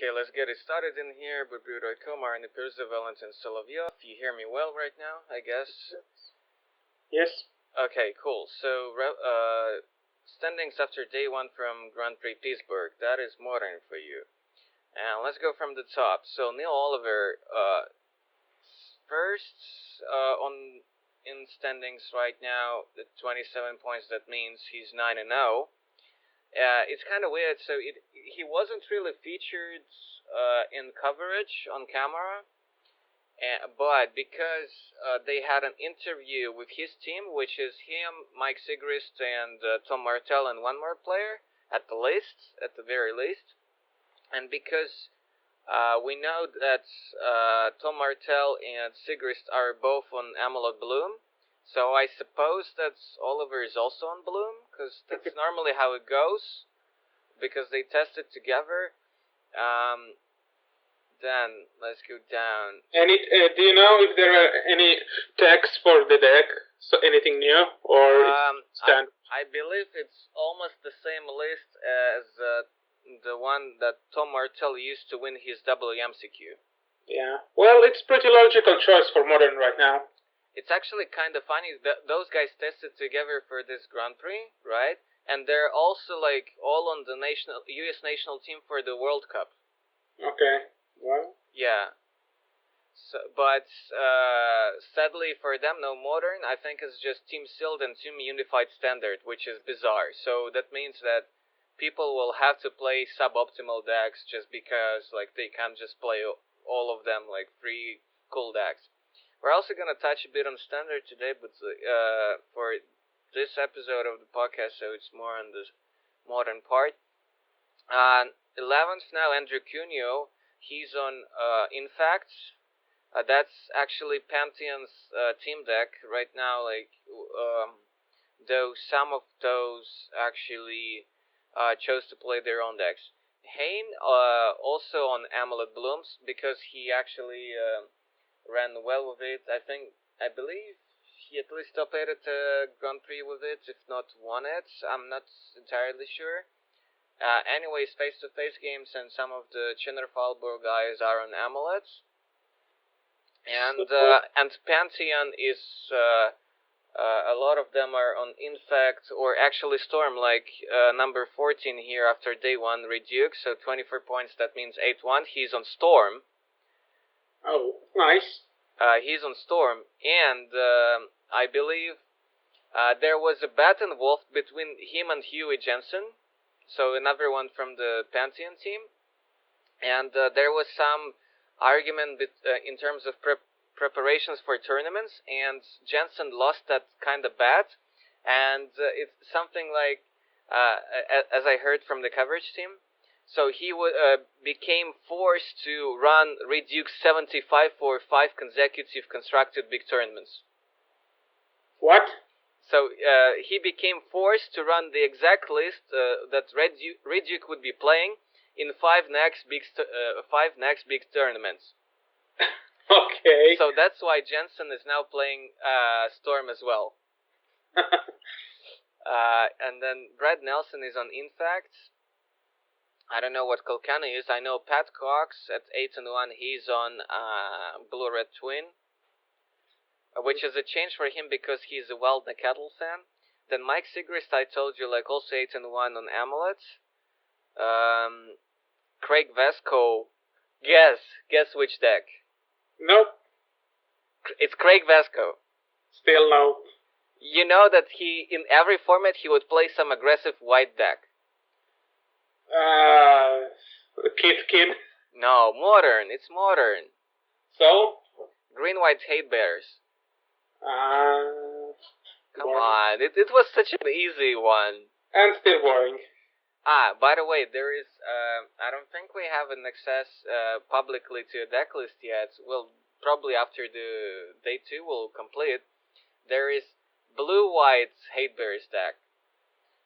Okay, let's get it started in here. Komar and the Perseverance and Solovyov. You hear me well right now, I guess? Yes. Okay, cool. So, standings after day one from Grand Prix Pittsburgh. That is modern for you. And let's go from the top. So, Neil Oliver, first in standings right now, the 27 points. That means he's 9-0. It's kind of weird. So he wasn't really featured in coverage on camera, but because they had an interview with his team, which is him, Mike Sigrist, and Tom Martell, and one more player at the very least, and because we know that Tom Martell and Sigrist are both on Amelot Bloom. So I suppose that Oliver is also on Bloom, because that's normally how it goes, because they tested together. Then let's go down. Do you know if there are any tags for the deck? So anything new or standard? I believe it's almost the same list as the one that Tom Martell used to win his WMCQ. Yeah. Well, it's pretty logical choice for Modern right now. It's actually kind of funny that those guys tested together for this Grand Prix, right? And they're also all on the U.S. national team for the World Cup. Okay. Well. Yeah. So, but sadly for them, no Modern. I think it's just Team Sealed and Team Unified Standard, which is bizarre. So that means that people will have to play suboptimal decks just because they can't just play all of them three cool decks. We're also going to touch a bit on Standard today, but for this episode of the podcast, so it's more on the Modern part. 11th now, Andrew Cuneo. He's on Infacts. That's actually Pantheon's team deck right now. Though some of those actually chose to play their own decks. Hain also on Amulet Blooms because he actually ran well with it. I believe he at least top 8 at Grand Prix with it, if not won it. I'm not entirely sure. Anyways, face-to-face games and some of the Chinner Falbor guys are on Amulets. And Pantheon is a lot of them are on Infect or actually Storm, number 14 here after day one, Reduke, so 24 points, that means 8-1. He's on Storm. Oh, nice. He's on Storm, and I believe there was a bet involved between him and Huey Jensen, so another one from the Pantheon team, and there was some argument in terms of preparations for tournaments, and Jensen lost that kind of bet, and it's something as I heard from the coverage team, so he became forced to run Reduke 75 for 5 consecutive constructed big tournaments. What? So he became forced to run the exact list that Reduke would be playing in 5 next big tournaments. Okay. So that's why Jensen is now playing Storm as well. And then Brad Nelson is on Infacts. I don't know what Kolkana is. I know Pat Cox at 8-1. He's on Blue Red Twin, which is a change for him because he's a Wild Cattle fan. Then Mike Sigrist, I told you, also 8-1 on Amulet. Craig Vasco. Guess which deck? Nope. It's Craig Vasco. Still no. You know that in every format he would play some aggressive white deck. Kid. No, Modern. It's Modern. So? Green-white hate bears. Come boring. on, it was such an easy one. And still boring. By the way, there is, I don't think we have an access publicly to a deck list yet. Well, probably after the day 2 we'll complete. There is blue-white hate bears deck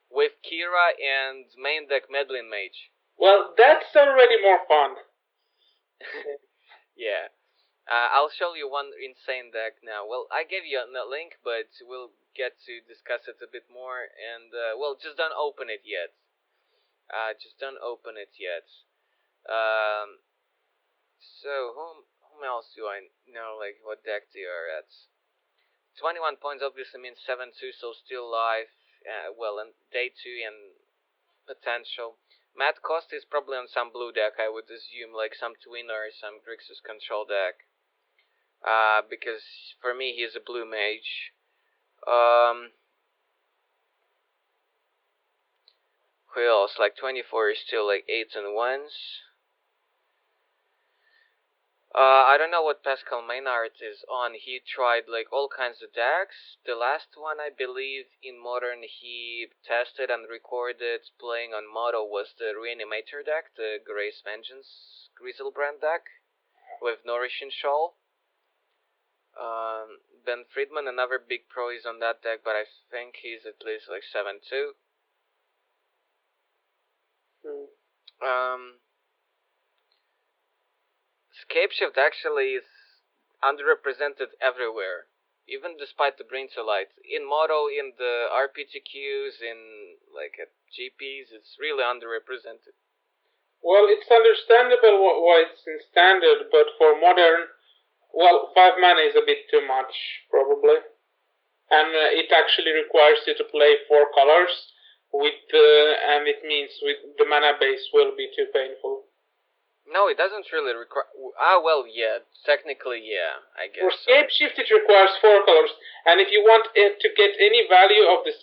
with Kira and main deck Medlin Mage. Well, that's already more fun. Yeah. I'll show you one insane deck now. Well, I gave you a link, but we'll get to discuss it a bit more. And, just don't open it yet. So whom else do I know? Like what deck they are at? 21 points obviously means 7-2, so still live. Well, and day 2 and potential. Matt Costa is probably on some blue deck, I would assume, like some Twin or some Grixis control deck. Because for me he's a blue mage. Who else? Like 24 is still like 8s and 1s. I don't know what Pascal Maynard is on. He tried like all kinds of decks. The last one, I believe, in Modern he tested and recorded playing on Moto was the Reanimator deck, the Grace Vengeance Griselbrand deck with Nourishing Shawl. Ben Friedman, another big pro, is on that deck, but I think he's at least like 7-2. Scapeshift actually is underrepresented everywhere, even despite the Bring to Light. In Moto, in the RPTQs, in like at GPs, it's really underrepresented. Well, it's understandable why it's in Standard, but for Modern, well, 5 mana is a bit too much, probably. And it actually requires you to play 4 colors, and it means the mana base will be too painful. No, it doesn't really require... well, yeah. Technically, yeah, I guess. For Scapeshift, it requires 4 colors. And if you want to get any value of the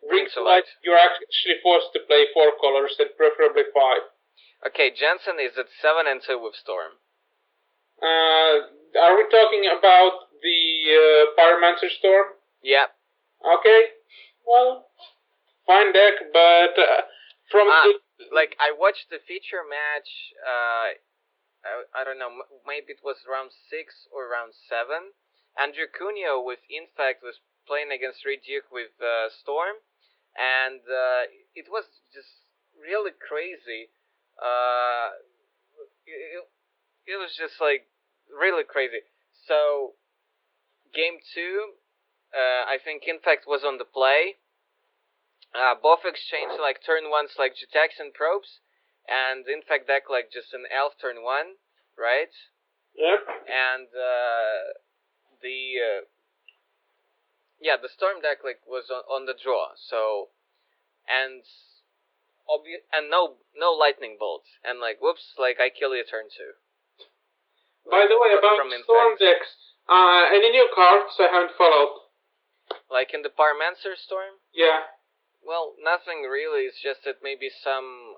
Bring to Light, you're actually forced to play 4 colors, and preferably 5. Okay, Jensen is at 7-2 with Storm. Are we talking about the Pyromancer Storm? Yeah. Okay. Well, fine deck, but from the... Like, I watched the feature match, I don't know, maybe it was round 6 or round 7. Andrew Cuneo with Infect was playing against Reduke with Storm, and it was just really crazy. It was just like really crazy. So, game 2, I think Infect was on the play. Both exchanged like turn 1s like Jetax and Probes, and Infect deck like just an Elf turn 1, right? Yep. And the Storm deck like was on the draw. So, and no lightning bolts, and like whoops, like I kill you turn 2. By the way, about Storm decks, any new cards I haven't followed? Like in the Pyromancer Storm? Yeah. Well, nothing really. It's just that maybe some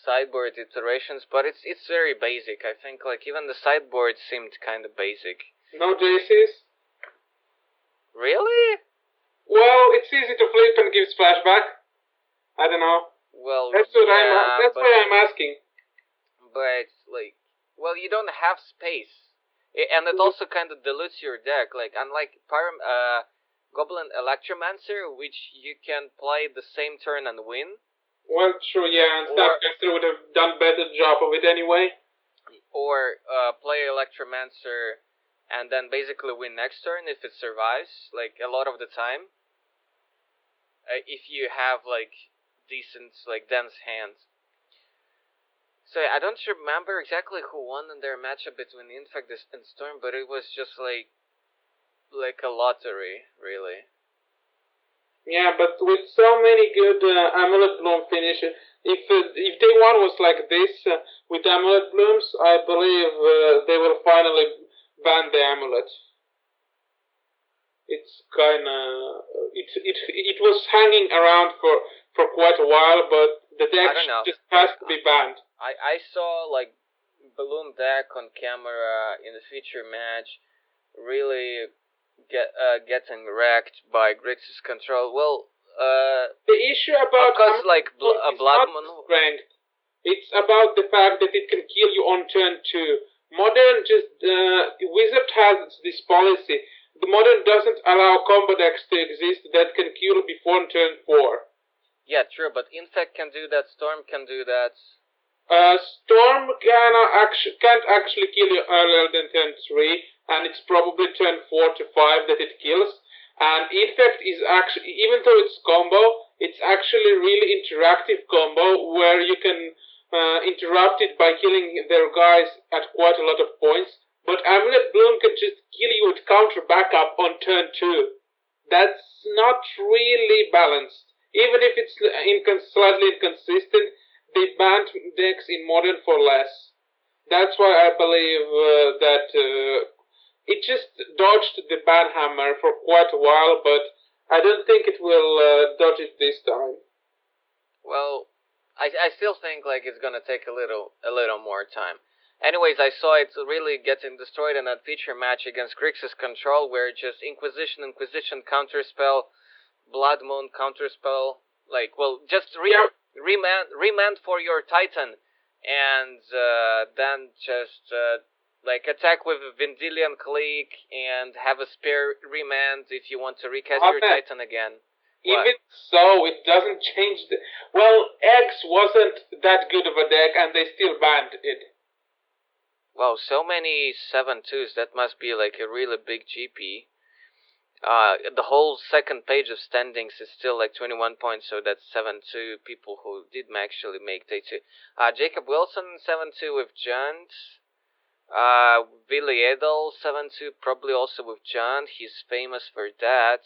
sideboard iterations, but it's very basic. I think like even the sideboard seemed kind of basic. No JCs? Really? Well, it's easy to flip and gives flashback. I don't know. Well, that's why I'm asking. But like, well, you don't have space, and it also kind of dilutes your deck. Like unlike Goblin Electromancer, which you can play the same turn and win. Well, true, yeah, and Snapcaster would have done better job of it anyway. Or play Electromancer and then basically win next turn if it survives, like a lot of the time. If you have like decent, like dense hands. So I don't remember exactly who won in their matchup between Infect and Storm, but it was just like a lottery, really. Yeah, but with so many good Amulet Bloom finishes, if day 1 was like this with Amulet Blooms, I believe they will finally ban the Amulet. It's kinda it was hanging around for quite a while, but the deck just has to be banned. I saw like Bloom deck on camera in the feature match, really getting wrecked by Grixis control. Well, the issue about Blood Moon strength. It's about the fact that it can kill you on turn 2. Modern Wizard has this policy. The Modern doesn't allow combo decks to exist that can kill before turn 4. Yeah, true, but Infect can do that. Storm can do that. Storm can't actually kill you earlier than turn 3. And it's probably turn 4 to 5 that it kills. And Infect is actually, even though it's combo, it's actually really interactive combo where you can interrupted by killing their guys at quite a lot of points, but Amulet Bloom can just kill you with counter backup on turn 2. That's not really balanced. Even if it's slightly inconsistent, they banned decks in Modern for less. That's why I believe that it just dodged the ban hammer for quite a while, but I don't think it will dodge it this time. Well, I still think like it's gonna take a little more time. Anyways, I saw it really getting destroyed in that feature match against Grixis Control, where just Inquisition, counterspell, Blood Moon, counterspell, like, well, just remand for your Titan, and then just like attack with Vendilion Clique and have a spare remand if you want to recast your Titan again. Even so, it doesn't change the... Well, X wasn't that good of a deck, and they still banned it. Wow, so many 7-2s, that must be like a really big GP. The whole second page of standings is still like 21 points, so that's 7-2 people who did actually make day 2. Jacob Wilson, 7-2 with Junt. Billy Edel, 7-2, probably also with Junt. He's famous for that.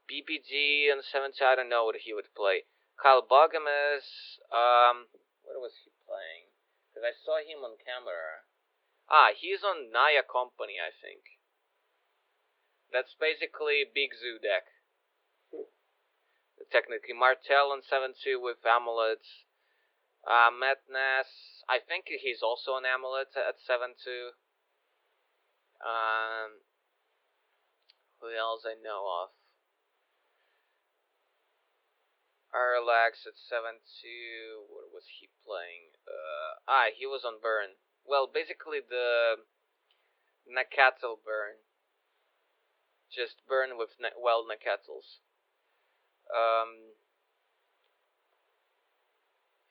BBG and 7-2, I don't know what he would play. Kyle Bogamus, what was he playing? Because I saw him on camera. He's on Naya Company, I think. That's basically Big Zoo deck. Technically, Martel on 7-2 with Amulet. Matt Nass, I think he's also an Amulet at 7-2. Who else I know of? Arlax at 7-2. What was he playing? He was on Burn. Well, basically the Nakatl Burn. Just Burn with Nakatls.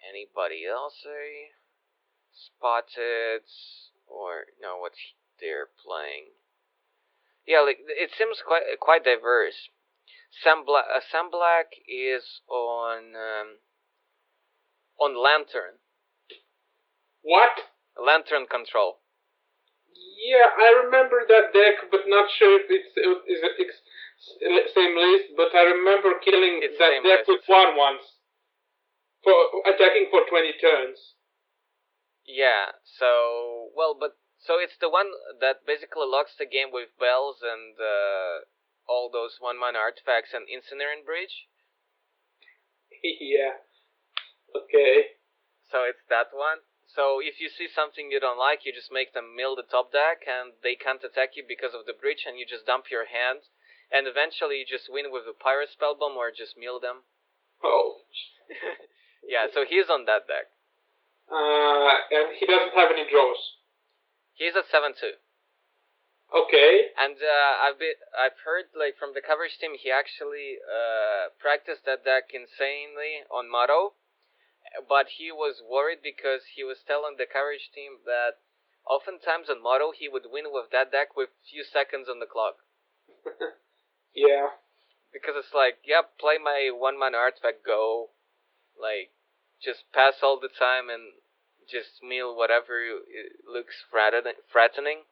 Anybody else? Spotted, or no? What they're playing? Yeah, like it seems quite diverse. Sam Black is on Lantern. What? Lantern Control. Yeah, I remember that deck, but not sure if it's same list. But I remember killing that deck with one once for attacking for 20 turns. Yeah. So so it's the one that basically locks the game with bells and all those 1-mana artifacts and Incinerant Bridge. Yeah. Okay. So it's that one. So if you see something you don't like, you just make them mill the top deck, and they can't attack you because of the bridge, and you just dump your hand, and eventually you just win with a Pyro Spellbomb or just mill them. Oh. Yeah, so he's on that deck. And he doesn't have any draws. He's at 7-2. Okay. And I've heard like from the coverage team he actually practiced that deck insanely on Motto. But he was worried because he was telling the coverage team that oftentimes on Motto he would win with that deck with few seconds on the clock. Yeah. Because it's like, yep, play my 1-mana artifact, go. Like, just pass all the time and just mill whatever looks threatening.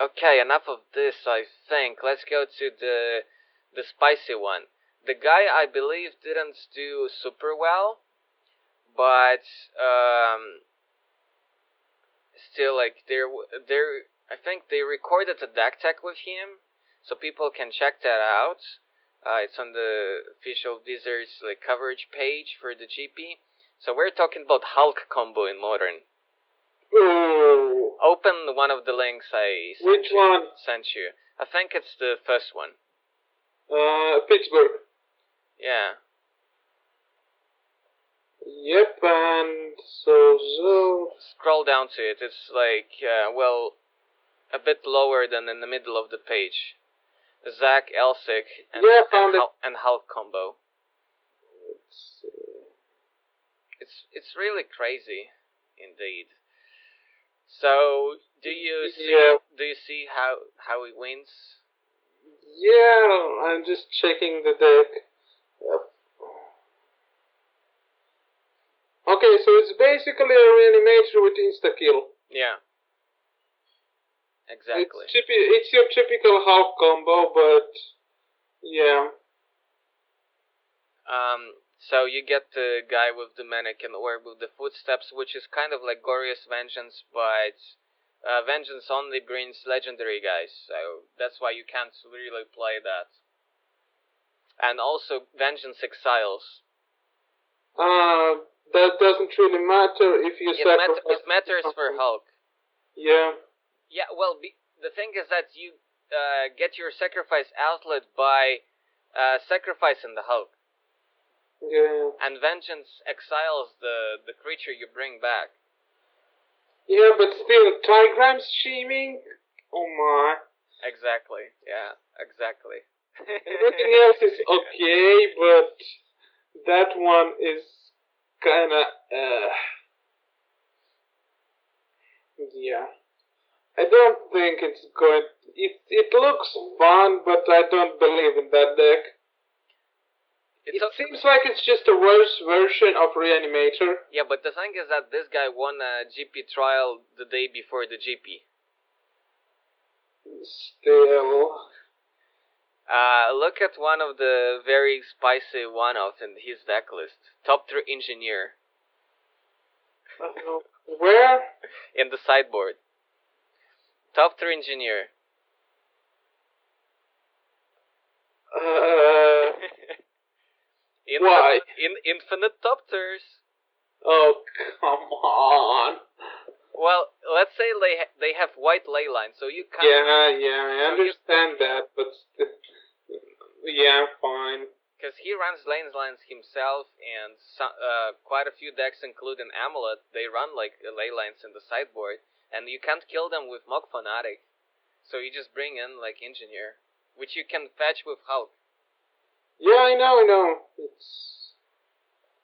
Okay, enough of this, I think. Let's go to the spicy one. The guy, I believe, didn't do super well, but still, like, I think they recorded a deck tech with him, so people can check that out. It's on the official Wizards like coverage page for the GP. So we're talking about Hulk combo in Modern. Ooh. Open one of the links I sent you. I think it's the first one. Pittsburgh. Yeah. Yep, and so... Scroll down to it. It's like, a bit lower than in the middle of the page. Zach Elsick and Hulk combo. Let's see. It's really crazy, indeed. So, do you see how he wins? Yeah, I'm just checking the deck. Yep. Okay, so it's basically a reanimator with insta-kill. Yeah. Exactly. It's your typical Hulk combo, but yeah. So you get the guy with the mannequin or with the footsteps, which is kind of like Glorious Vengeance, but Vengeance only brings legendary guys, so that's why you can't really play that. And also Vengeance Exiles. That doesn't really matter if you sacrifice. It matters for Hulk. Yeah. Yeah, well, the thing is that you get your sacrifice outlet by sacrificing the Hulk. Yeah. And Vengeance exiles the creature you bring back. Yeah, but still, Trigrams streaming? Oh my. Exactly, yeah, exactly. Everything else is okay, but that one is kinda, yeah. I don't think it's going. It looks fun, but I don't believe in that deck. It seems like it's just a worse version of Reanimator. Yeah, but the thing is that this guy won a GP trial the day before the GP. Still. Look at one of the very spicy one-offs in his deck list. Top 3 Engineer. Where? In the sideboard. Top 3 Engineer. Why? Infinite Topters. Oh, come on. Well, let's say they have white ley lines, so you can't... Yeah, I understand that, but... yeah, fine. Because he runs ley lines himself, and quite a few decks, including Amulet, they run like ley lines in the sideboard, and you can't kill them with Mock Fanatic. So you just bring in like Engineer, which you can fetch with Hulk. Yeah, I know. It's...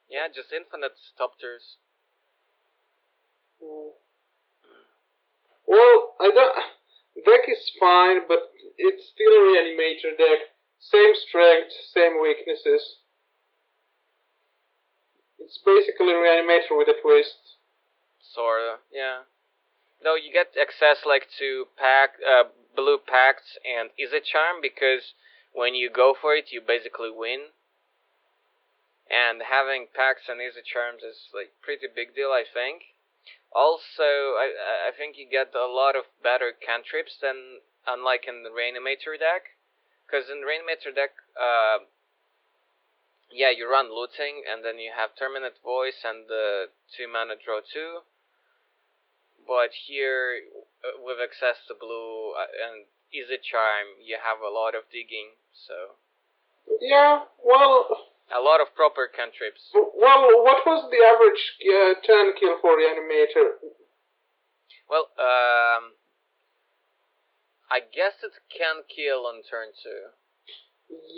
yeah, just infinite Topters. Well, I don't... deck is fine, but it's still a Reanimator deck. Same strength, same weaknesses. It's basically a Reanimator with a twist. Sorta, yeah. Though you get access like to blue pacts and Is It Charm, because when you go for it, you basically win. And having pacts and Is It Charms is like pretty big deal, I think. Also, I think you get a lot of better cantrips than unlike in the Reanimator deck. Because in the Reanimator deck, yeah, you run Looting, and then you have Terminate Voice and the 2 mana draw 2. But here, with access to blue and Is It Charm, you have a lot of digging, so... yeah, well... a lot of proper cantrips. Well, what was the average turn kill for Reanimator? Well, I guess it can kill on turn 2.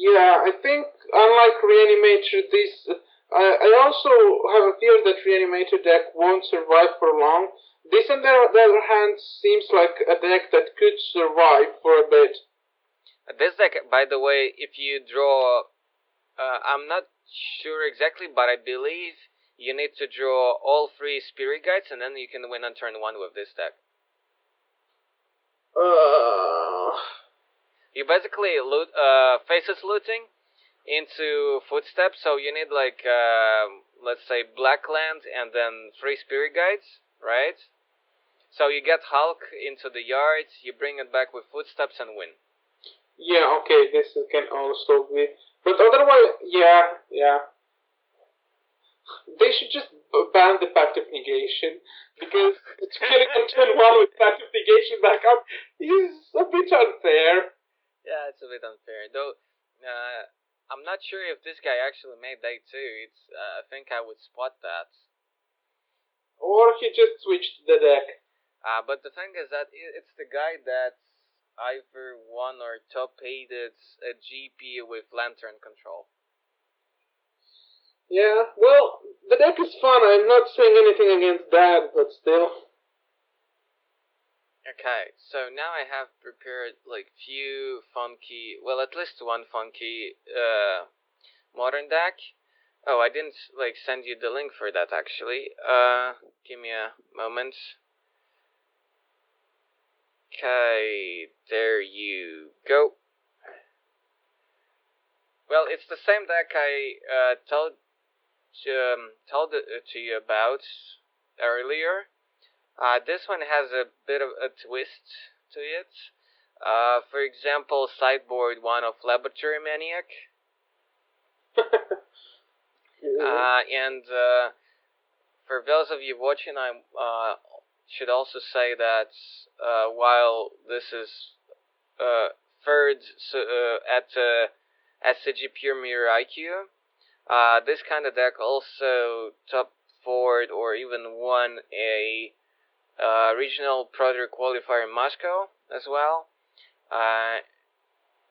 Yeah, I think, unlike Reanimator, this... I also have a fear that Reanimator deck won't survive for long. This, on the other hand, seems like a deck that could survive for a bit. This deck, by the way, if you draw... I'm not sure exactly, but I believe you need to draw all 3 Spirit Guides, and then you can win on turn 1 with this deck. You basically loot, Faceless Looting into Footsteps, so you need like, let's say, Black Land and then 3 Spirit Guides, right? So you get Hulk into the yards, you bring it back with Footsteps and win. Yeah, okay, this can also be... but otherwise, yeah. They should just ban the Pact of Negation, because killing on turn 1 with Pact of Negation back up is a bit unfair. Yeah, it's a bit unfair. Though, I'm not sure if this guy actually made day 2. It's, I think I would spot that. Or he just switched the deck. But the thing is that it's the guy that's either won or top-aided a GP with Lantern Control. Yeah, well, the deck is fun. I'm not saying anything against that, but still. Okay, so now I have prepared like few funky, well, at least one funky modern deck. Oh, I didn't send you the link for that actually. Give me a moment. Okay, there you go. Well, it's the same deck I told to you about earlier. This one has a bit of a twist to it. For example, sideboard 1 of Laboratory Maniac. And for those of you watching, I should also say that while this is third at SCG Pure Mirror IQ, this kind of deck also top 4'd or even won a regional Pro Tour qualifier in Moscow as well.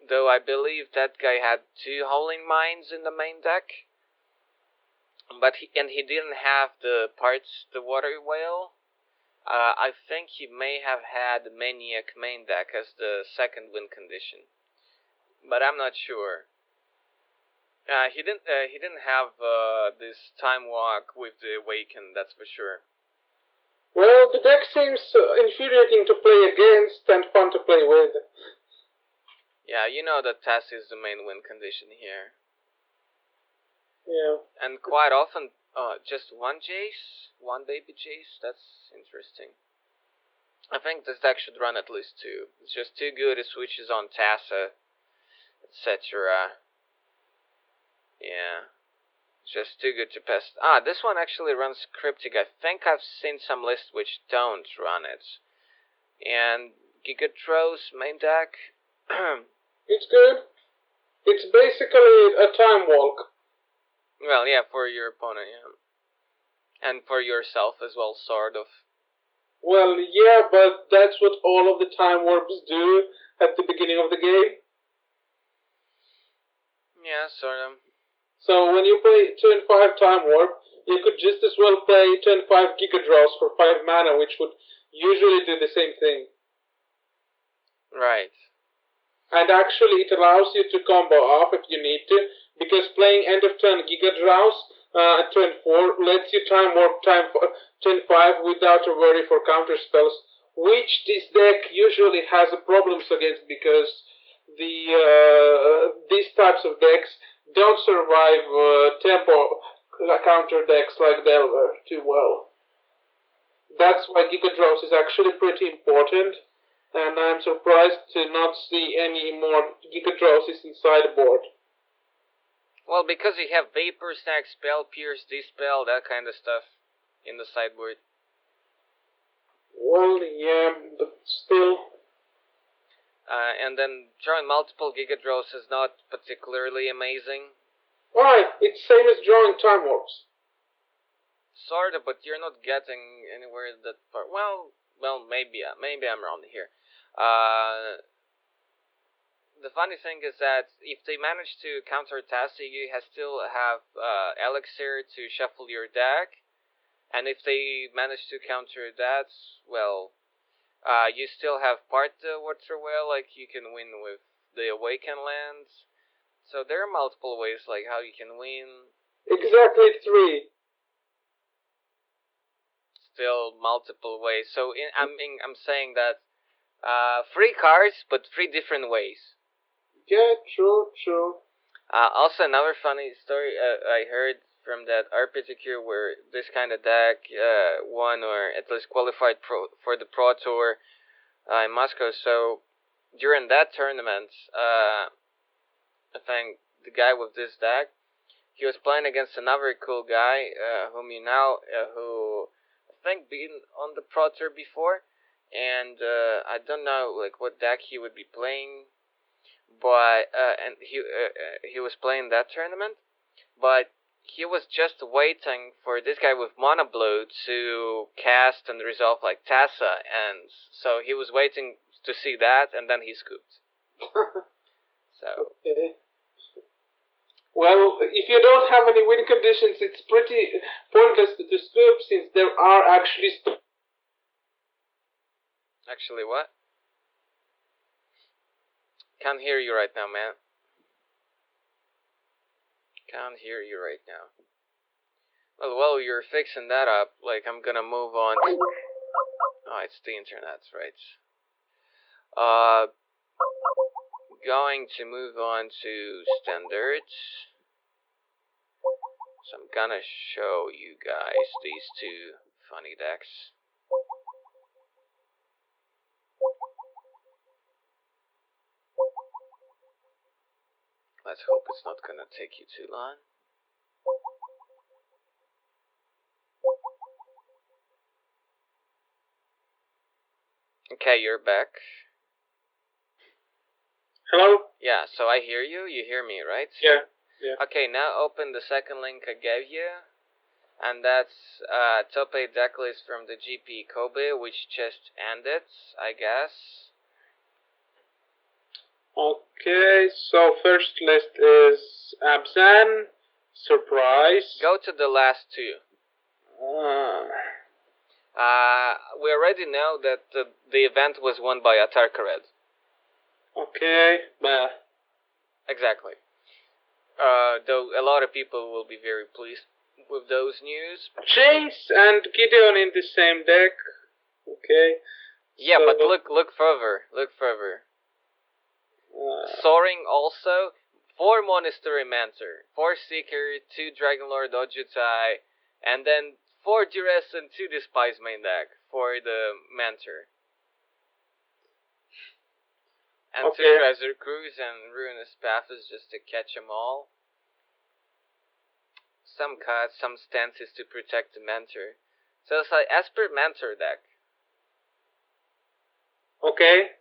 Though I believe that guy had 2 Howling Mines in the main deck. But he didn't have the Water Whale. I think he may have had Maniac main deck as the second win condition, but I'm not sure. He didn't have this Time Walk with the Awaken, that's for sure. Well, the deck seems infuriating to play against and fun to play with. Yeah, you know that TAS is the main win condition here. Yeah. And quite often, just one Jace, one baby Jace. That's interesting. I think this deck should run at least 2. It's just too good. It switches on Tassa, etc. Yeah, it's just too good to pass. This one actually runs Cryptic. I think I've seen some lists which don't run it. And Gigatros main deck. It's good. It's basically a Time Walk. Well, yeah, for your opponent, yeah. And for yourself as well, sort of. Well, yeah, but that's what all of the Time Warps do at the beginning of the game. Yeah, sort of. So when you play turn 5 Time Warp, you could just as well play turn 5 Giga Draws for 5 mana, which would usually do the same thing. Right. And actually it allows you to combo off if you need to, because playing end of turn Giga Draws at turn 4 lets you Time Warp turn 5 without a worry for counter spells, which this deck usually has problems against because these types of decks don't survive tempo counter decks like Delver too well. That's why Giga Draws is actually pretty important, and I'm surprised to not see any more Giga Draws inside the board. Well, because you have Vapor Stack, Spell Pierce, Dispel, that kind of stuff in the sideboard. Well, yeah, but still. And then drawing multiple Giga Draws is not particularly amazing. Why? It's same as drawing Time Warps. Sort of, but you're not getting anywhere that part. Well, maybe I'm wrong here. The funny thing is that if they manage to counter Tassi, you still have Elixir to shuffle your deck, and if they manage to counter that, well, you still have part Water Whale, like you can win with the Awaken lands. So there are multiple ways like how you can win. Exactly 3. Still multiple ways. So I'm saying that 3 cards, but 3 different ways. Yeah, true. Also, another funny story I heard from that RPTQ where this kind of deck won or at least qualified for the Pro Tour in Moscow. So during that tournament, I think the guy with this deck, he was playing against another cool guy whom you know, who I think been on the Pro Tour before, and I don't know like what deck he would be playing. But and he was playing that tournament, but he was just waiting for this guy with Mono Blue to cast and resolve like Tassa, and so he was waiting to see that, and then he scooped. So. Okay. Well, if you don't have any win conditions, it's pretty pointless to scoop since there are actually. Actually, what? Can't hear you right now, man. Can't hear you right now. Well, while you're fixing that up, like, I'm gonna move on to... Oh, it's the internet, right. Going to move on to standards. So I'm gonna show you guys these two funny decks. Let's hope it's not gonna take you too long. Okay, you're back. Hello? Yeah, so I hear you. You hear me, right? Yeah. Okay, now open the second link I gave you. And that's top 8 deck list from the GP Kobe, which just ended, I guess. Okay, so first list is Abzan, Surprise. Go to the last two. We already know that the event was won by Atarkared. Okay, Exactly. Though a lot of people will be very pleased with those news. Chase and Gideon in the same deck. Okay. Yeah, so, but look further. Look further. Soaring also. 4 Monastery Mentor, 4 Seeker, 2 Dragonlord Ojutai, and then 4 Duress and 2 Despise main deck for the Mentor. And okay. 2 Treasure Cruise and Ruinous Paths just to catch them all. Some cards, some stances to protect the Mentor. So it's like Esper Mentor deck. Okay.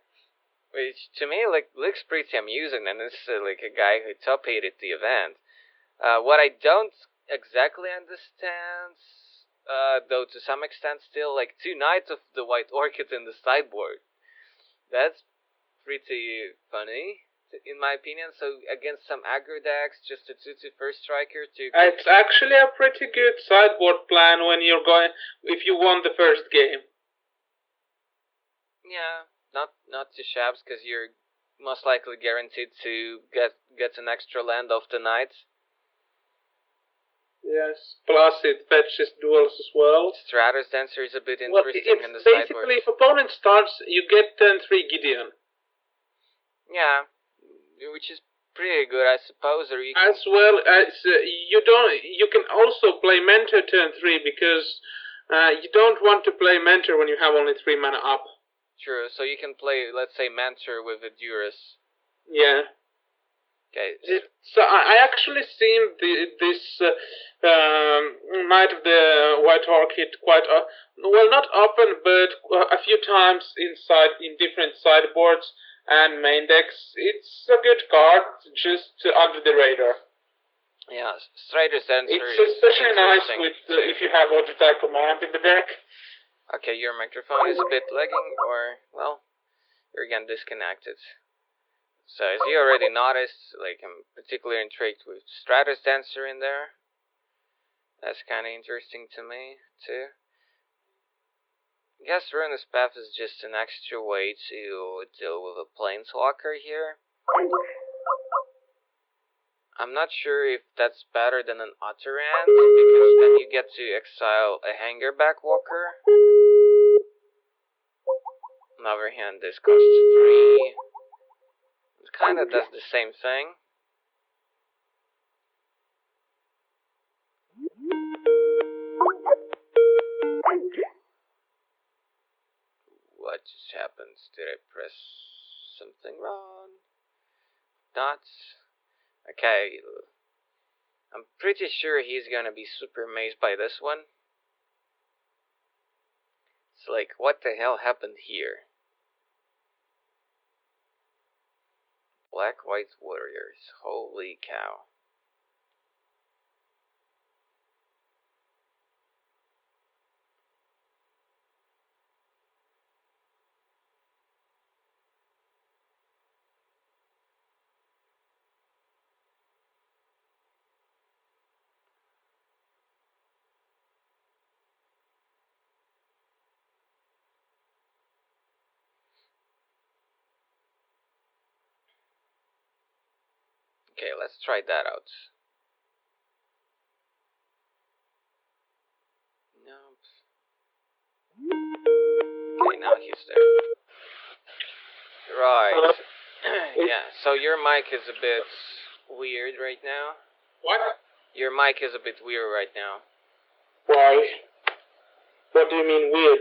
Which to me looks pretty amusing, and it's like a guy who top-8'd the event. What I don't exactly understand, though to some extent still, like 2 Knights of the White Orchid in the sideboard. That's pretty funny, in my opinion. So against some aggro decks, just a 2/2 first striker to... It's actually a pretty good sideboard plan when you're going, if you won the first game. Yeah, not too shabs, because you're most likely guaranteed to get an extra land off the Knights. Yes, plus it fetches duels as well. Stratus Dancer is a bit interesting in the sideboard. sideboard. Basically, if opponent starts, you get turn 3 Gideon. Yeah, which is pretty good, I suppose. Or you can... As well as you can also play Mentor turn 3 because you don't want to play Mentor when you have only 3 mana up. True, so you can play, let's say, Mentor with a Duress. Yeah. Okay. So I actually seen this Knight of the White Orchid quite well, not often, but a few times in different sideboards and main decks. It's a good card, just under the radar. Yeah, Stratus Dancer is especially nice with if you have Ojutai Command in the deck. Okay, your microphone is a bit lagging, or, well, you're again disconnected. So, as you already noticed, like, I'm particularly intrigued with Stratus Dancer in there. That's kind of interesting to me, too. I guess Ruinous Path is just an extra way to deal with a Planeswalker here. I'm not sure if that's better than an Utterance, because then you get to exile a Hangerback Walker. On the other hand, this costs 3. It kinda does the same thing. What just happened? Did I press something wrong? Not. Okay. I'm pretty sure he's gonna be super amazed by this one. It's like, what the hell happened here? Black-White Warriors. Holy cow. Okay, let's try that out. now he's there. Right. Yeah, so your mic is a bit weird right now. What? Your mic is a bit weird right now. Why? What do you mean weird?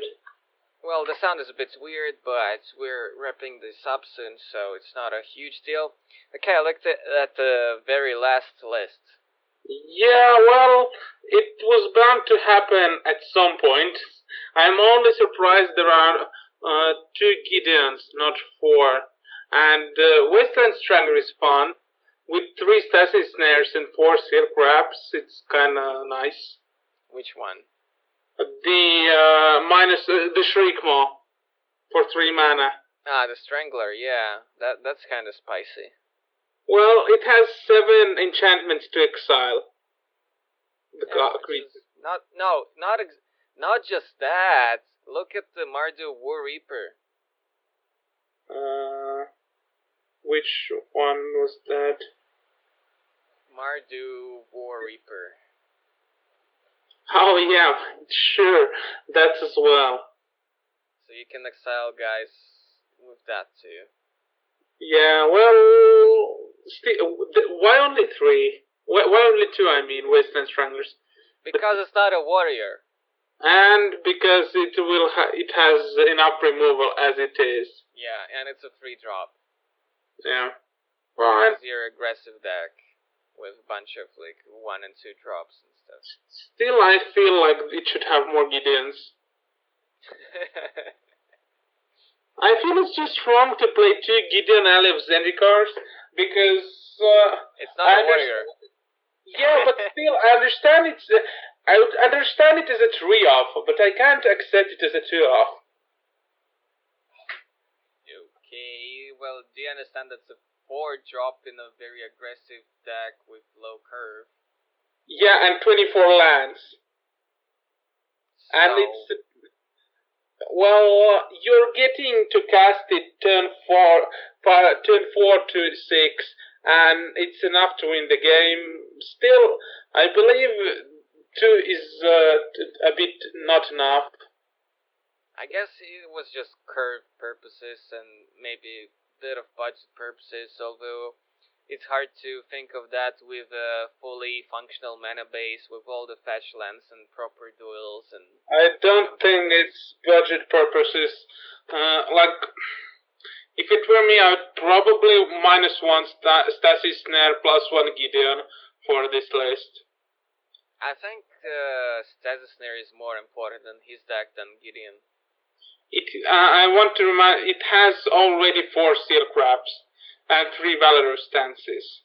Well, the sound is a bit weird, but we're wrapping this up soon, so it's not a huge deal. Okay, I looked at the very last list. Yeah, well, it was bound to happen at some point. I'm only surprised there are 2 Gideons, not 4. And Wasteland Strangler is fun. With 3 stasis snares and 4 silk wraps, it's kinda nice. Which one? The Shriek Maw for 3 mana. Ah, the Strangler, yeah. That's kinda spicy. Well, it has 7 enchantments to exile. Creature. Not just that. Look at the Mardu War Reaper. Which one was that? Mardu War Reaper. Oh yeah, sure, that's as well. So you can exile guys with that too. Yeah, well, why only 3? Why only 2? I mean, Wasteland Stranglers. Because it's not a warrior. And because it has enough removal as it is. Yeah, and it's a free drop. Yeah. Well, it's your aggressive deck with a bunch of like 1 and 2 drops and stuff. Still, I feel like it should have more Gideons. I feel it's just wrong to play 2 Gideon Ally of Zendikars because it's not a warrior. Yeah, but still, I understand I would understand it as a 3-off, but I can't accept it as a 2-off. Okay, well, do you understand that's a 4-drop in a very aggressive deck with low curve? Yeah, and 24 lands. So, and it's... Well, you're getting to cast it turn 4 to 6, and it's enough to win the game. Still, I believe 2 is a bit not enough. I guess it was just curve purposes and maybe a bit of budget purposes, although it's hard to think of that with a fully functional mana base with all the fetch lands and proper duels and... I don't think it's budget purposes. If it were me, I would probably -1 Stasis Snare +1 Gideon for this list. I think Stasis Snare is more important in his deck than Gideon. I want to remind, it has already 4 Silk Wraps and 3 Valorous Stances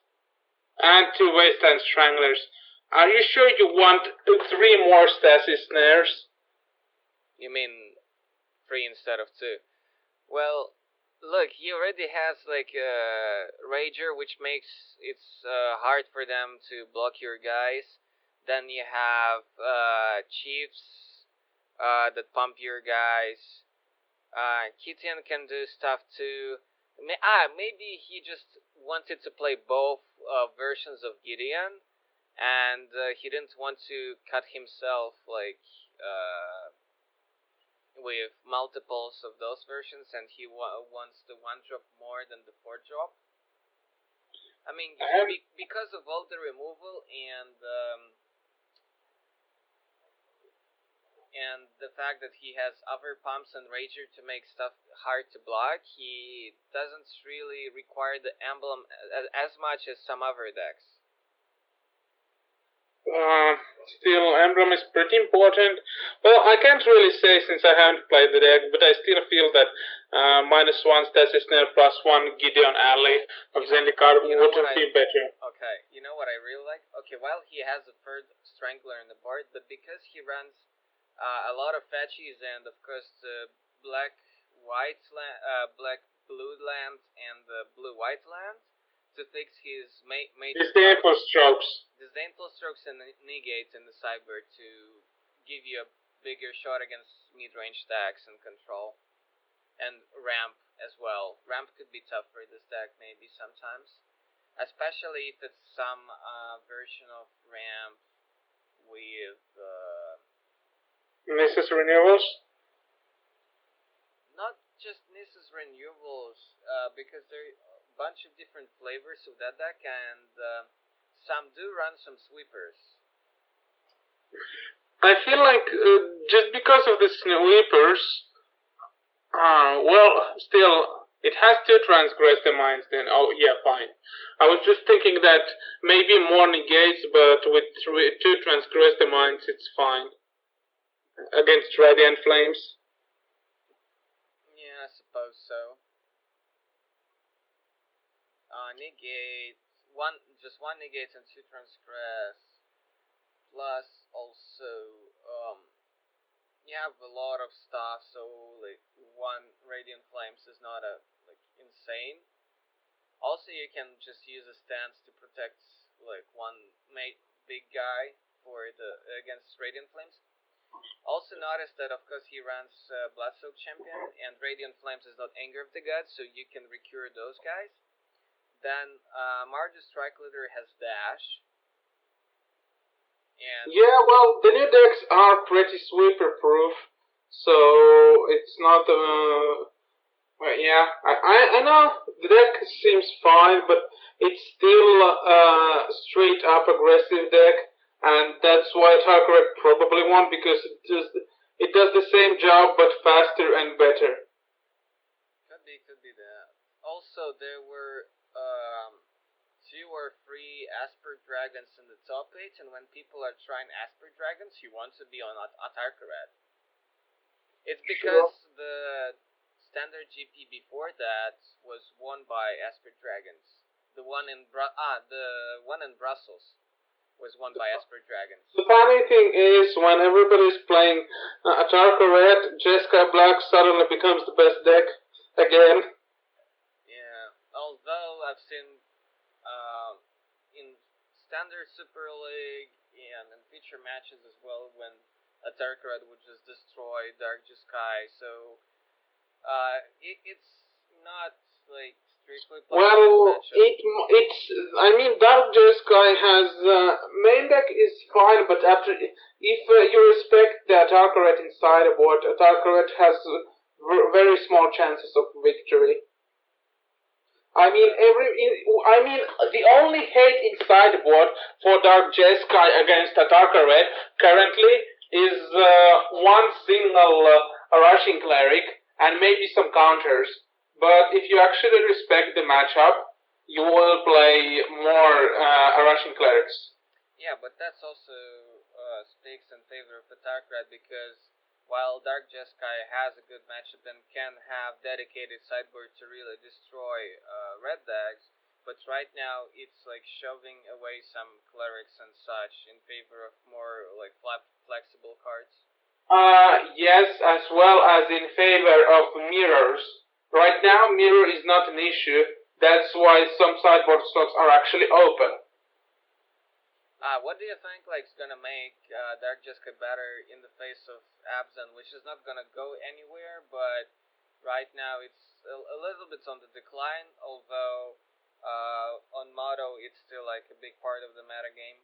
and 2 Wasteland Stranglers. Are you sure you want 3 more Stasis Snares? You mean 3 instead of 2? Well, look, he already has like Rager, which makes it hard for them to block your guys. Then you have Chiefs that pump your guys. Kitian can do stuff too. Maybe he just wanted to play both versions of Gideon, and he didn't want to cut himself like with multiples of those versions, and he wants the 1-drop more than the 4-drop. I mean, because of all the removal and the fact that he has other pumps and Rager to make stuff hard to block, he doesn't really require the emblem as much as some other decks. Still, emblem is pretty important. Well, I can't really say since I haven't played the deck, but I still feel that -1 Stasis Snare +1 Gideon Ally of Zendikar would be better. Okay, you know what I really like? Okay, well, he has a 3rd Strangler on the board, but because he runs a lot of fetchies and of course the black-white black-blue land and the blue-white land to fix his major Disdainful Strokes. Disdainful Strokes and Negate in the sideboard to give you a bigger shot against mid-range stacks and control. And Ramp as well. Ramp could be tough for this deck maybe sometimes. Especially if it's some version of Ramp with... Mrs. Renewals? renewables because there are a bunch of different flavors of that deck, and some do run some sweepers. I feel like just because of the sweepers, well, still, it has to transgress the minds then. Oh, yeah, fine. I was just thinking that maybe more negates, but with two transgress the minds, it's fine. Against Radiant Flames. Yeah, I suppose so. Negate, just one negate and two transgress. Plus, also, you have a lot of stuff, so like one Radiant Flames is not insane. Also, you can just use a stance to protect like one big guy for against Radiant Flames. Also notice that of course he runs Bloodsoaked Champion, and Radiant Flames is not Anger of the Gods, so you can recure those guys. Then Mardu Strike Leader has Dash. And yeah, well, the new decks are pretty sweeper proof, so it's not well, yeah, I know the deck seems fine, but it's still a straight up aggressive deck, and that's why Tarkaret probably won, because it does the same job but faster and better. Could be that. Also, there were 2 or 3 Asper Dragons in the top 8, and when people are trying Asper Dragons, you want to be on Tarkaret. It's because the standard GP before that was won by Asper Dragons. The one in Brussels was won by Asper Dragons. The funny thing is, when everybody's playing Tarkaret, Jeskai Black suddenly becomes the best deck again. Yeah, although I've seen in standard Super League and in feature matches as well, when a Tarkaret would just destroy Dark Jeskai, so it's not like strictly well, I mean, Dark Jeskai has main deck is fine, but if you respect the Tarkaret in sideboard, Tarkaret has very small chances of victory. I mean, the only hate in sideboard for Dark Jeskai against Tarkaret currently is one single rushing cleric and maybe some counters. But if you actually respect the matchup, you will play more rushing clerics. Yeah, but that's also speaks in favor of Tarkaret, because while Dark Jeskai has a good matchup and can have dedicated sideboard to really destroy red decks, but right now it's like shoving away some clerics and such in favor of more like flexible cards. Yes, as well as in favor of mirrors. Right now, mirror is not an issue. That's why some sideboard slots are actually open. What do you think is gonna make Dark Jeskai better in the face of Abzan, which is not gonna go anywhere, but right now it's a little bit on the decline, although on Moto it's still like a big part of the meta game?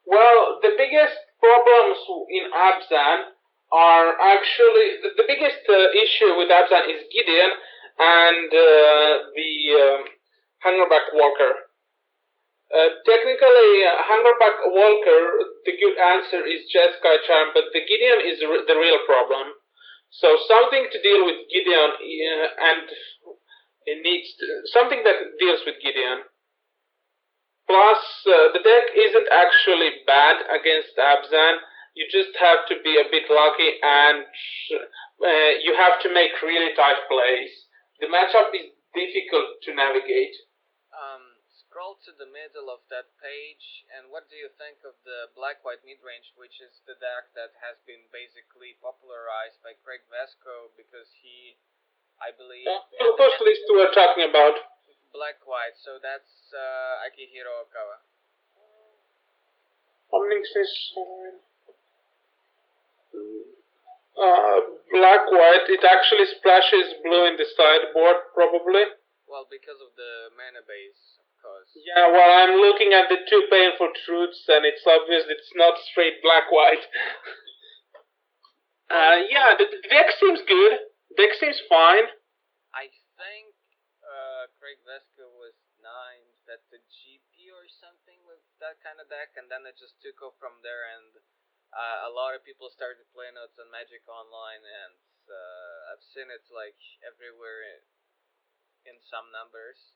Well, the biggest problems in Abzan are actually the biggest issue with Abzan is Gideon and the Hungerback Walker. Technically, Hungerback Walker, the good answer is Jeskai Charm, but the Gideon is the real problem. So something to deal with Gideon, and it needs something that deals with Gideon. Plus, the deck isn't actually bad against Abzan. You just have to be a bit lucky, and you have to make really tight plays. The matchup is difficult to navigate. Scroll to the middle of that page, and what do you think of the Black-White Midrange, which is the deck that has been basically popularized by Craig Vesco, because he, I believe... Those lists we're talking about. Black-White, so that's Akihiro Okawa. Black-White, it actually splashes blue in the sideboard, probably. Well, because of the mana base, of course. Yeah, well, I'm looking at the 2 painful truths, and it's obvious it's not straight Black-White. Yeah, the deck seems good. Deck seems fine. I think Craig Vesco was 9 set to GP or something with that kind of deck, and then it just took off from there, and a lot of people started playing it on Magic Online, and I've seen it like everywhere in some numbers.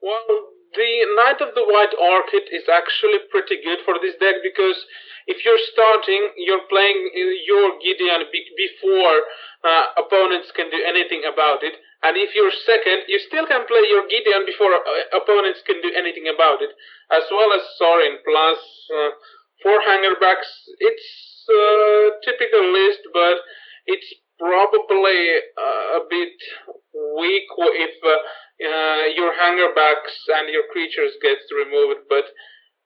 Well, the Knight of the White Orchid is actually pretty good for this deck because if you're starting, you're playing your Gideon before opponents can do anything about it. And if you're second, you still can play your Gideon before opponents can do anything about it. As well as Sorin plus 4 hangerbacks. It's a typical list, but it's probably a bit weak if your hangerbacks and your creatures gets removed, but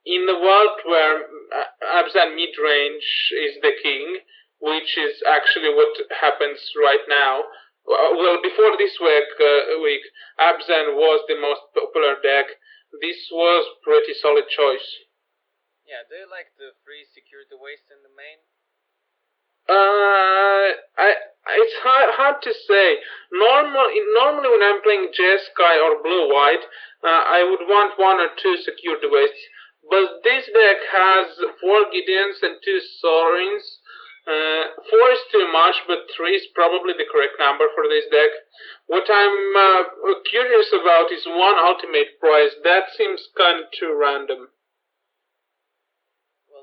in the world where Abzan mid-range is the king, which is actually what happens right now. Well, before this week, Abzan was the most popular deck. This was pretty solid choice. Yeah, do you like the free security waste in the main? It's hard to say. Normally when I'm playing Jeskai or Blue White, I would want 1 or 2 security wastes. But this deck has 4 Gideons and 2 Sorins. 4 is too much, but 3 is probably the correct number for this deck. What I'm curious about is 1 ultimate prize. That seems kind of too random.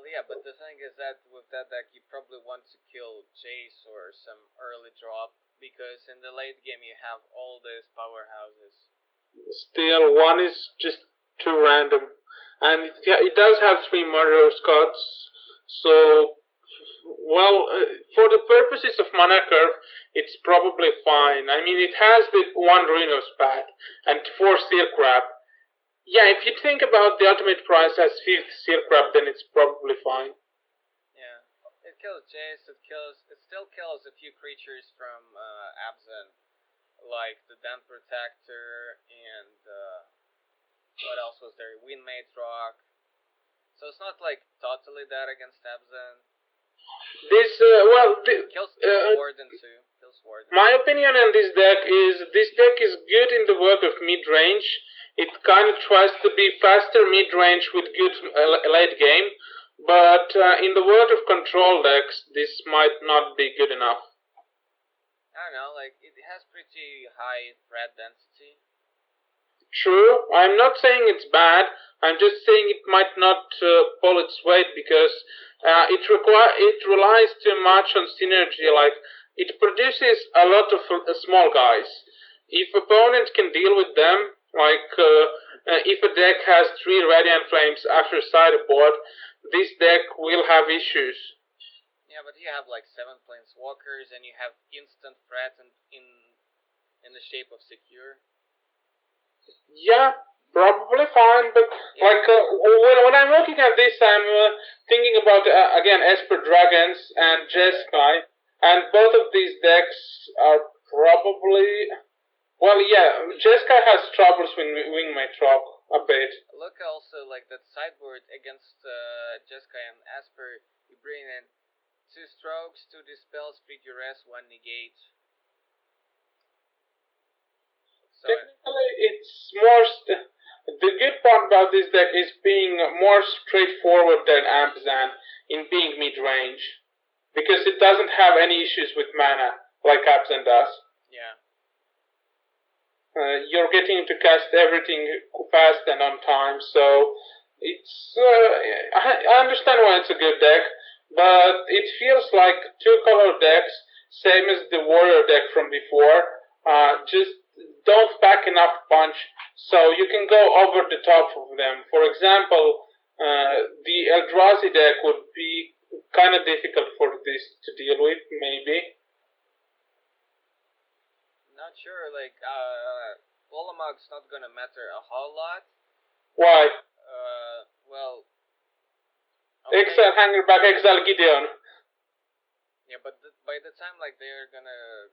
Yeah, but the thing is that with that deck, you probably want to kill Jace or some early drop, because in the late game you have all these powerhouses. Still, 1 is just too random. And it does have 3 murder Scots, so, well, for the purposes of mana curve, it's probably fine. I mean, it has the 1 Rhinos pad and 4 Seal Crab. Yeah, if you think about the ultimate prize as 5th Seal Crab, then it's probably fine. Yeah, it kills Jace, it still kills a few creatures from Abzan, like the Den Protector and what else was there? Windmate Rock. So it's not like totally dead against Abzan. Kills Warden too. Kills Warden. My opinion on this deck is good in the world of mid-range. It kind of tries to be faster mid-range with good late game, but in the world of control decks, this might not be good enough. I don't know, like, it has pretty high threat density. True, I'm not saying it's bad, I'm just saying it might not pull its weight because it relies too much on synergy, like, it produces a lot of small guys. If opponents can deal with them, like if a deck has 3 Radiant Flames after sideboard, this deck will have issues. Yeah, but you have like 7 Planeswalkers and you have instant threat in the shape of Secure. Yeah, probably fine, but yeah. Like when I'm looking at this, I'm thinking about again Esper Dragons and Jeskai, and both of these decks are probably. Well, yeah, Jeskai has troubles with Wingmate Rock a bit. Look also, like, that sideboard against Jeskai and Asper, you bring in 2 strokes, 2 dispels, 3 duress, 1 negate. So technically, it's more... the good part about this deck is being more straightforward than Abzan in being mid-range. Because it doesn't have any issues with mana, like Abzan does. Yeah. You're getting to cast everything fast and on time, so it's. I understand why it's a good deck, but it feels like 2-color decks, same as the Warrior deck from before. Just don't pack enough punch, so you can go over the top of them. For example, the Eldrazi deck would be kind of difficult for this to deal with, maybe. Not sure, like, Olamog's not gonna matter a whole lot. Why? Well... Okay. Exile Hangerback, Exile Gideon. Yeah, but by the time, like, they're gonna,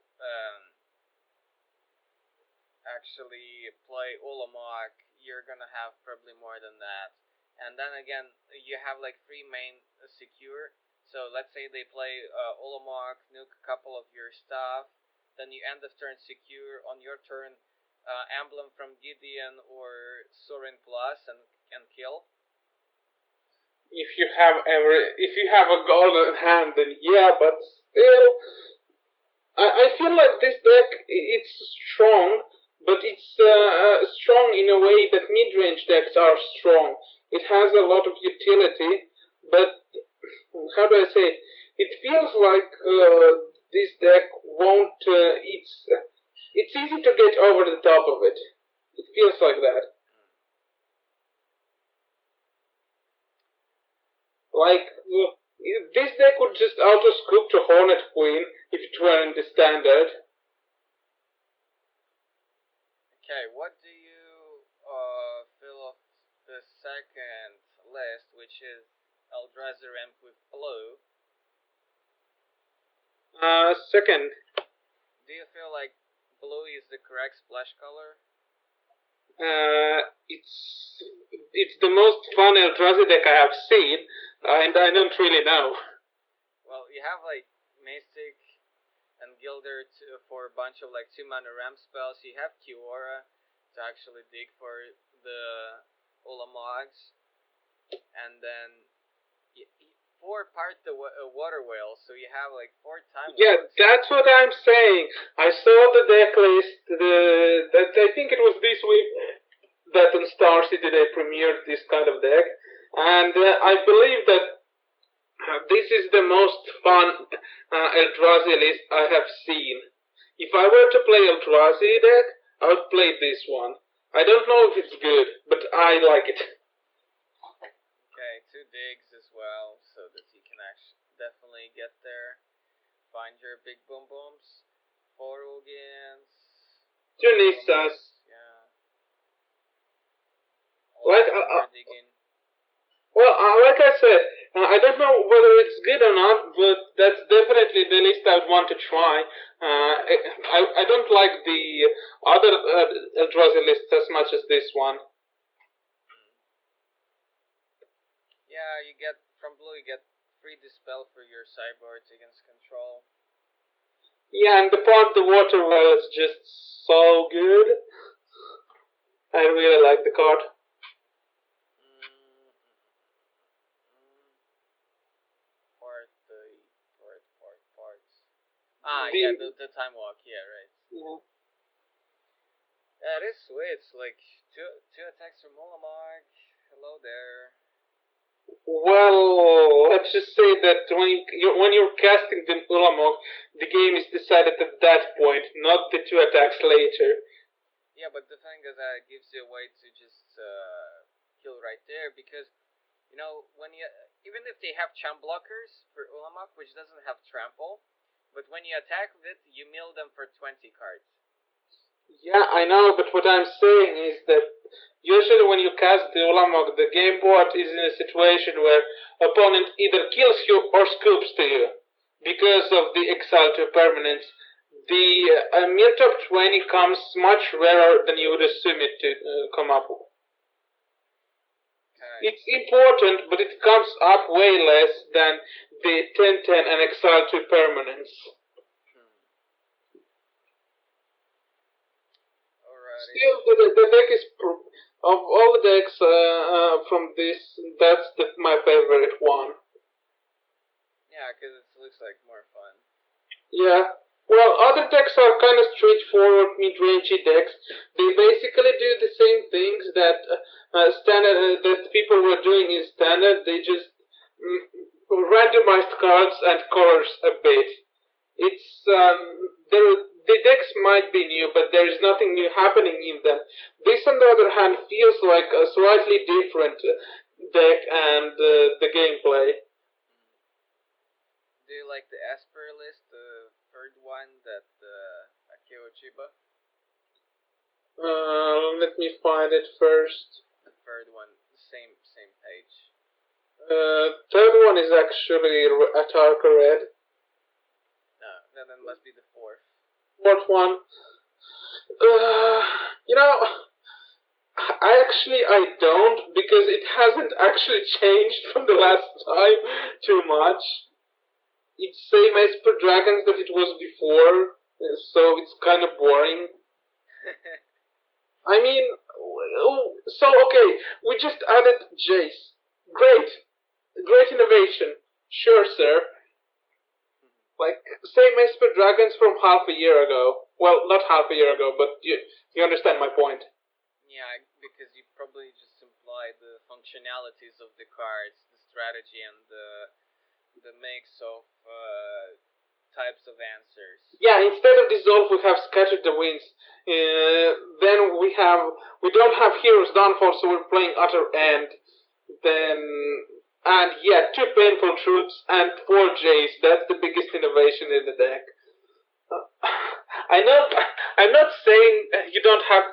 actually play Olamog, you're gonna have probably more than that. And then again, you have, like, 3 main Secure. So let's say they play Olamog, nuke a couple of your stuff, then you end of turn secure. On your turn, emblem from Gideon or Sorin Plus and kill. If you have a golden hand, then yeah, but still, I feel like this deck it's strong, but it's strong in a way that mid-range decks are strong. It has a lot of utility, but how do I say it? It feels like this deck won't. It's easy to get over the top of it. It feels like that. Like this deck would just auto scoop to Hornet Queen if it were in the standard. Okay, what do you feel of the second list, which is Eldrazi Ramp with blue? Second. Do you feel like blue is the correct splash color? It's the most fun Eldrazi deck I have seen, and I don't really know. Well, you have like Mystic and Gilder for a bunch of like 2-mana ramp spells. You have Kiora to actually dig for the Ulamogs, and then 4 part the Water Whale, so you have like 4 time. Yeah, that's what I'm saying. I saw the deck list. That I think it was this week that on Star City they premiered this kind of deck, and I believe that this is the most fun Eldrazi list I have seen. If I were to play Eldrazi deck, I would play this one. I don't know if it's good, but I like it. Okay, 2 digs as well, so that you can actually definitely get there. Find your big boom booms. 4 Ugins. 2 Nissas. Yeah. Like, digging. well, like I said, I don't know whether it's good or not, but that's definitely the list I would want to try. I don't like the other Eldrazi lists as much as this one. Yeah, you get from blue. You get free dispel for your sideboards against control. Yeah, and the Water Well is just so good. I really like the card. Yeah, the time walk. Yeah, right. Yeah. Yeah, it is sweet. It's like two attacks from Ulamog. Hello there. Well, let's just say that when you're casting the Ulamog, the game is decided at that point, not the 2 attacks later. Yeah, but the thing is that it gives you a way to just kill right there, because you know when you even if they have champ blockers for Ulamog, which doesn't have trample, but when you attack with it, you mill them for 20 cards. Yeah, I know, but what I'm saying is that usually when you cast the Ulamog, the game board is in a situation where opponent either kills you or scoops to you because of the exile to permanence. The mill top 20 comes much rarer than you would assume it to come up with. Okay. It's important, but it comes up way less than the 10-10 and exile to permanence. Still, the deck is, of all the decks from this, that's my favorite one. Yeah, because it looks like more fun. Yeah. Well, other decks are kind of straightforward mid-rangey decks. They basically do the same things that standard that people were doing in standard. They just randomized cards and colors a bit. It's the decks might be new, but there is nothing new happening in them. This, on the other hand, feels like a slightly different deck and the gameplay. Do you like the Esper list, the third one that Akio Chiba? Let me find it first. The third one, same page. Third one is actually Atarka Red. No, then it must be the fourth. Fourth one. You know, I don't, because it hasn't actually changed from the last time too much. It's same as per Dragons that it was before. so it's kind of boring. I mean, so okay, we just added Jace. Great, great innovation. Sure, sir. Like same Esper Dragons from half a year ago. Well, not half a year ago, but you understand my point. Yeah, because you probably just imply the functionalities of the cards, the strategy, and the mix of types of answers. Yeah, instead of dissolve, we have scattered the winds. Then we don't have heroes downfall, so we're playing utter end. Then and yeah, two painful truths and four J's. That's the biggest innovation in the deck. I know. I'm not saying you don't have.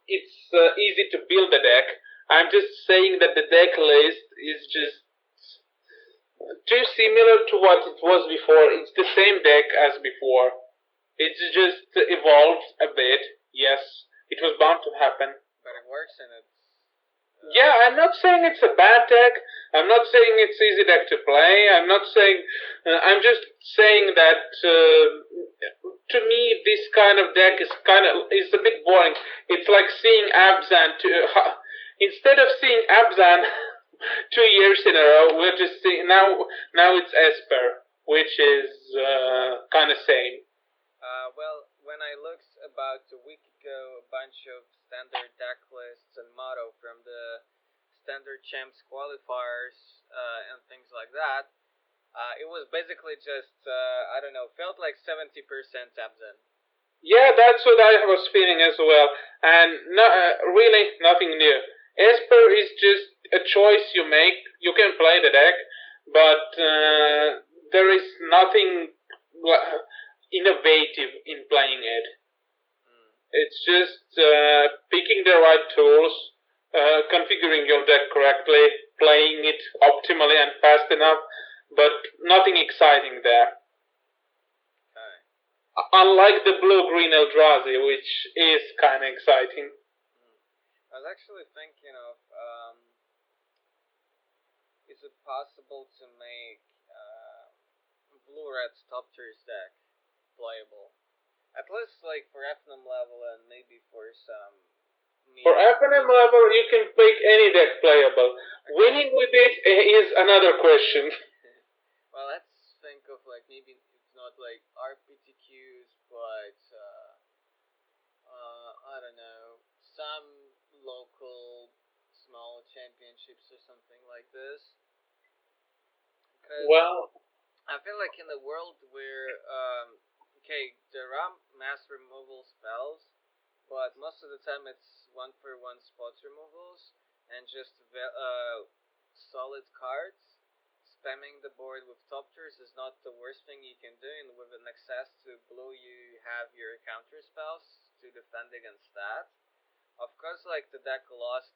It's easy to build a deck. I'm just saying that the deck list is just too similar to what it was before. It's the same deck as before. It's just evolved a bit. Yes, it was bound to happen. But it works and it's. Yeah, I'm not saying it's a bad deck. I'm not saying it's easy deck to play. I'm not saying. I'm just saying that to me this kind of deck is a bit boring. It's like seeing Abzan. Instead of seeing Abzan 2 years in a row, we're just seeing now. Now it's Esper, which is kind of same. Well, when I looked about a week ago, a bunch of standard deck lists and motto from the standard champs qualifiers and things like that, it was basically just I don't know, felt like 70% Abzan. Yeah, that's what I was feeling as well, and really nothing new. Esper is just a choice you make. You can play the deck, but there is nothing innovative in playing it. It's just picking the right tools, configuring your deck correctly, playing it optimally and fast enough, but nothing exciting there. Okay. Unlike the blue-green Eldrazi, which is kind of exciting. I was actually thinking of, is it possible to make blue-red top tier deck playable? At least like for FNM level and maybe for some. For FNM level, you can make any deck playable. Okay. Winning with it is another question. Well, let's think of like maybe it's not like RPTQs, but I don't know, some local small championships or something like this. Well, I feel like in the world where okay, there are mass removal spells, but most of the time it's 1-for-1 spot removals and just solid cards. Spamming the board with top tiers is not the worst thing you can do, and with an access to blue you have your counter spells to defend against that. Of course, like the deck lost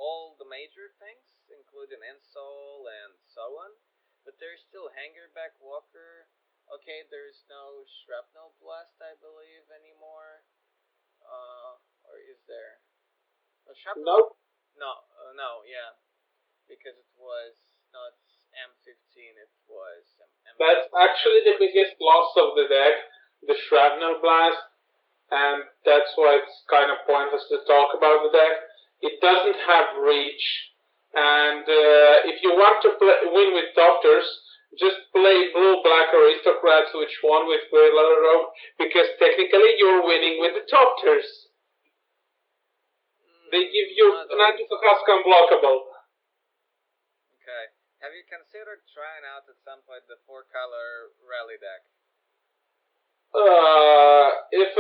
all the major things, including Insole and so on, but there's still Hangerback Walker. Okay, there's no Shrapnel Blast, I believe, anymore. Or is there? No. No, yeah. Because it was not M15, it was That's actually the biggest loss of the deck, the Shrapnel Blast, and that's why it's kind of pointless to talk about the deck. It doesn't have reach, and if you want to win with Doctors, just play blue-black aristocrats which won with Guerrilla Rogue, because technically you're winning with the Doctors. They give you an anti-Kaska unblockable. Okay. Have you considered trying out at some point the 4-color rally deck? If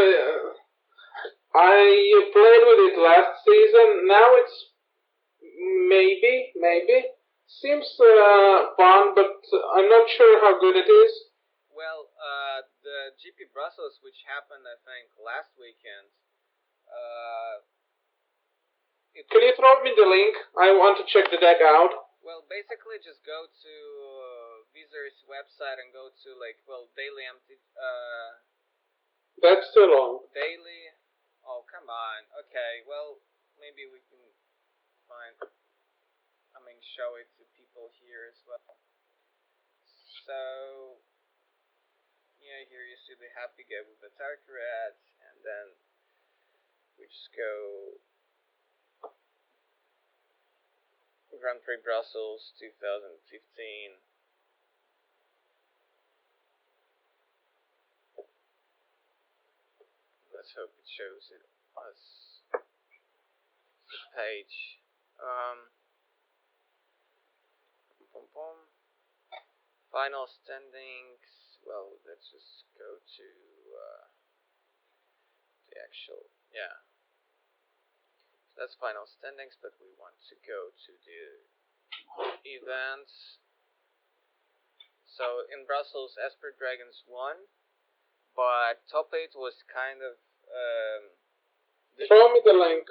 I played with it last season, now it's maybe. Seems fun, but I'm not sure how good it is. Well, the GP Brussels, which happened, I think, last weekend. Can you throw me the link? I want to check the deck out. Well, basically, just go to Vizor's website and go to daily MT. That's too long. Daily. Oh, come on. Okay, well, maybe we can show it to people here as well. So, Okay, here you see the happy guy with the tartar hat, and then we just go Grand Prix Brussels 2015. Let's hope it shows it as the page. Boom, boom. Final standings. Well, let's just go to the actual, yeah. So that's final standings, but we want to go to the events. So in Brussels, Esper Dragons won, but top 8 was kind of. Show me the link.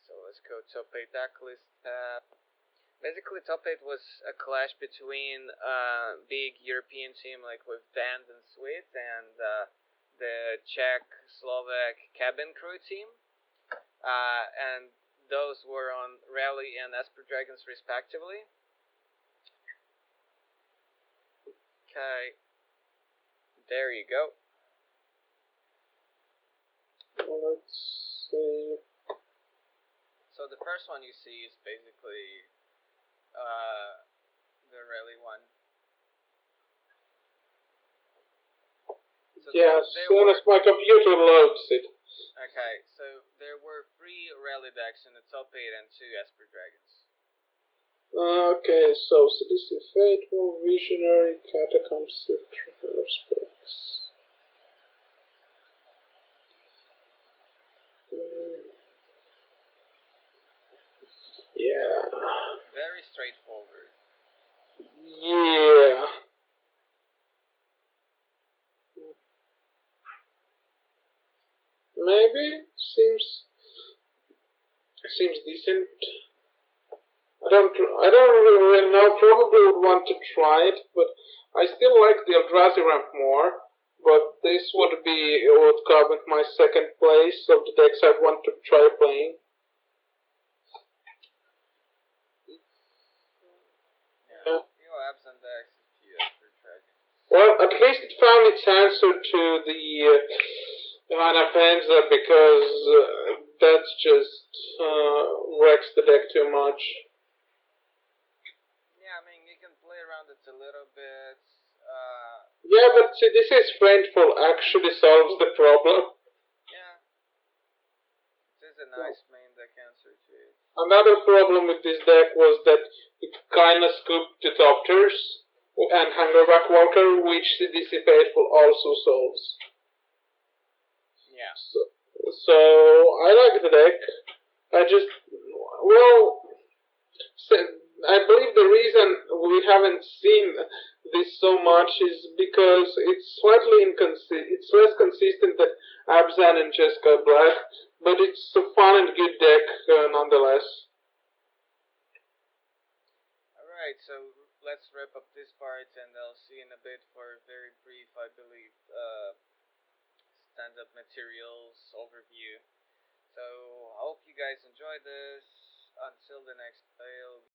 So let's go top 8 deck list tab. Basically, top 8 was a clash between big European team like with Band and Sweet and the Czech, Slovak cabin crew team. And those were on Rally and Esper Dragons respectively. Okay, there you go. Let's see. So the first one you see is basically the Rally one. So yeah, as soon as my computer loads it. Okay, so there were 3 Rally decks in the top 8 and 2 Esper Dragons. Okay, so Seductive Fateful, Visionary, Catacombs, Traveler Specs. Yeah. Very straightforward. Yeah. Maybe seems decent. I don't really know. Probably would want to try it, but I still like the Eldrazi ramp more. But this would come at my second place of the decks I'd want to try playing. Yeah. You have some decks if you Esper Dragons. Well, at least it found its answer to the Anapenza because that just wrecks the deck too much. Yeah, I mean, you can play around it a little bit. Yeah, but see, this is Friendful actually solves the problem. Yeah. It is a nice main deck answer to it. Another problem with this deck was that it kinda scooped the Doctors and Hangerback Walker, which the Fateful also solves. Yeah. So I like the deck. I believe the reason we haven't seen this so much is because it's it's less consistent than Abzan and Jessica Black, but it's a fun and good deck nonetheless. Alright, so let's wrap up this part and I'll see you in a bit for a very brief, I believe, stand-up materials overview. So I hope you guys enjoyed this. Until the next video.